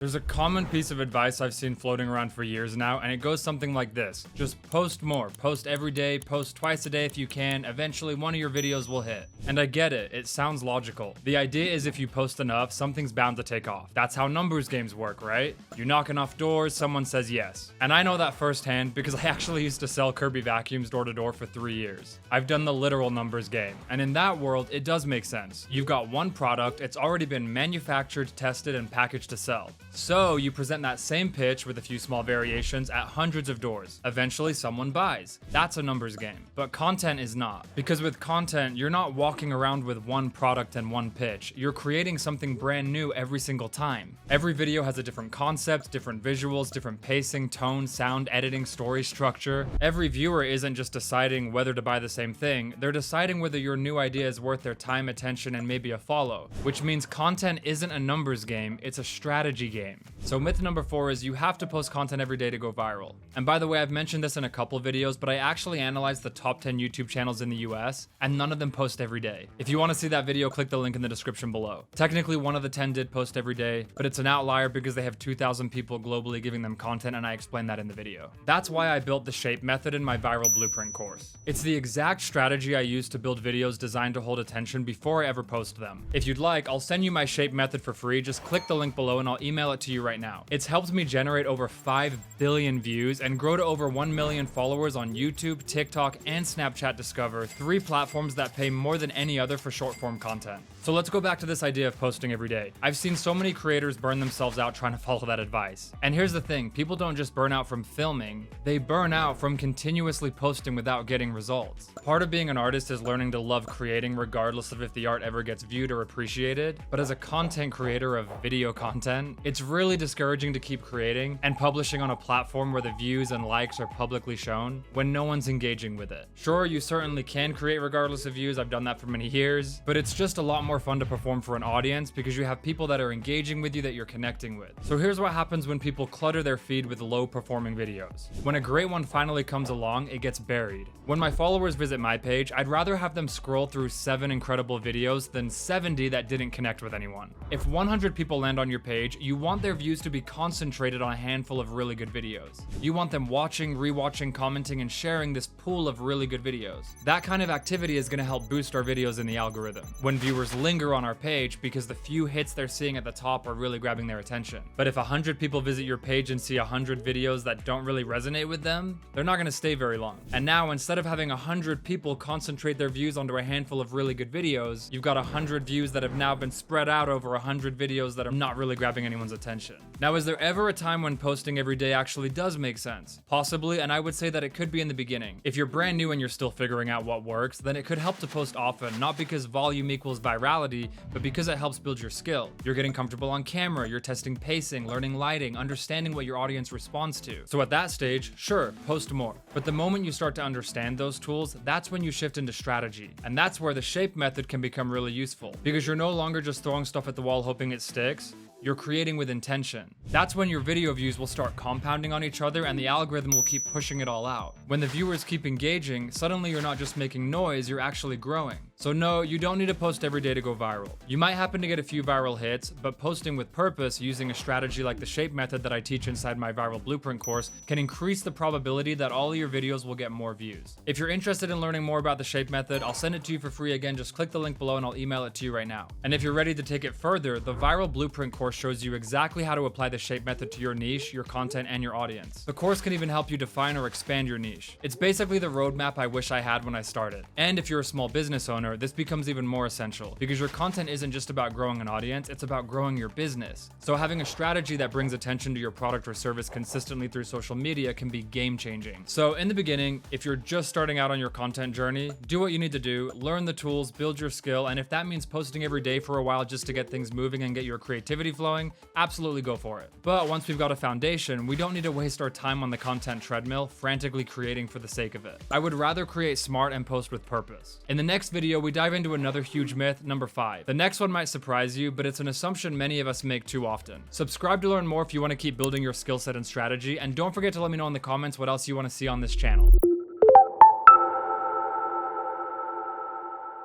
There's a common piece of advice I've seen floating around for years now, and it goes something like this. Just post more. Post every day, post twice a day if you can. Eventually, one of your videos will hit. And I get it. It sounds logical. The idea is if you post enough, something's bound to take off. That's how numbers games work, right? You knock enough doors, someone says yes. And I know that firsthand because I actually used to sell Kirby vacuums door to door for 3 years. I've done the literal numbers game. And in that world, it does make sense. You've got one product, it's already been manufactured, tested, and packaged to sell. So you present that same pitch with a few small variations at hundreds of doors. Eventually someone buys. That's a numbers game. But content is not. Because with content, you're not walking around with one product and one pitch. You're creating something brand new every single time. Every video has a different concept, different visuals, different pacing, tone, sound, editing, story structure. Every viewer isn't just deciding whether to buy the same thing, they're deciding whether your new idea is worth their time, attention, and maybe a follow. Which means content isn't a numbers game, it's a strategy game. So myth number 4 is you have to post content every day to go viral. And by the way, I've mentioned this in a couple videos, but I actually analyzed the top 10 YouTube channels in the US, and none of them post every day. If you want to see that video, click the link in the description below. Technically, one of the 10 did post every day, but it's an outlier because they have 2,000 people globally giving them content, and I explained that in the video. That's why I built the S.H.A.P.E method in my viral blueprint course. It's the exact strategy I use to build videos designed to hold attention before I ever post them. If you'd like, I'll send you my S.H.A.P.E method for free. Just click the link below and I'll email it to you right now. It's helped me generate over 5 billion views and grow to over 1 million followers on YouTube, TikTok, and Snapchat Discover, 3 platforms that pay more than any other for short form content. So let's go back to this idea of posting every day. I've seen so many creators burn themselves out trying to follow that advice. And here's the thing, people don't just burn out from filming, they burn out from continuously posting without getting results. Part of being an artist is learning to love creating regardless of if the art ever gets viewed or appreciated. But as a content creator of video content, it's really discouraging to keep creating and publishing on a platform where the views and likes are publicly shown when no one's engaging with it. Sure, you certainly can create regardless of views, I've done that for many years, but it's just a lot more fun to perform for an audience because you have people that are engaging with you that you're connecting with. So here's what happens when people clutter their feed with low performing videos. When a great one finally comes along, it gets buried. When my followers visit my page, I'd rather have them scroll through 7 incredible videos than 70 that didn't connect with anyone. If 100 people land on your page, you want their views to be concentrated on a handful of really good videos. You want them watching, rewatching, commenting, and sharing this pool of really good videos. That kind of activity is going to help boost our videos in the algorithm. When viewers linger on our page because the few hits they're seeing at the top are really grabbing their attention. But if 100 people visit your page and see 100 videos that don't really resonate with them, they're not going to stay very long. And now, instead of having 100 people concentrate their views onto a handful of really good videos, you've got 100 views that have now been spread out over 100 videos that are not really grabbing anyone's attention. Now, is there ever a time when posting every day actually does make sense? Possibly, and I would say that it could be in the beginning. If you're brand new and you're still figuring out what works, then it could help to post often, not because volume equals virality, but because it helps build your skill. You're getting comfortable on camera, you're testing pacing, learning lighting, understanding what your audience responds to. So at that stage, sure, post more. But the moment you start to understand those tools, that's when you shift into strategy. And that's where the S.H.A.P.E method can become really useful, because you're no longer just throwing stuff at the wall hoping it sticks. You're creating with intention. That's when your video views will start compounding on each other and the algorithm will keep pushing it all out. When the viewers keep engaging, suddenly you're not just making noise, you're actually growing. So no, you don't need to post every day to go viral. You might happen to get a few viral hits, but posting with purpose using a strategy like the S.H.A.P.E method that I teach inside my viral blueprint course can increase the probability that all of your videos will get more views. If you're interested in learning more about the S.H.A.P.E method, I'll send it to you for free. Again, just click the link below and I'll email it to you right now. And if you're ready to take it further, the viral blueprint course shows you exactly how to apply the S.H.A.P.E method to your niche, your content, and your audience. The course can even help you define or expand your niche. It's basically the roadmap I wish I had when I started. And if you're a small business owner, this becomes even more essential because your content isn't just about growing an audience, it's about growing your business. So having a strategy that brings attention to your product or service consistently through social media can be game changing. So in the beginning, if you're just starting out on your content journey, do what you need to do, learn the tools, build your skill, and if that means posting every day for a while just to get things moving and get your creativity flowing, absolutely go for it. But once we've got a foundation, we don't need to waste our time on the content treadmill, frantically creating for the sake of it. I would rather create smart and post with purpose. In the next video, we dive into another huge myth, number 5. The next one might surprise you, but it's an assumption many of us make too often. Subscribe to learn more if you want to keep building your skill set and strategy, and don't forget to let me know in the comments what else you want to see on this channel.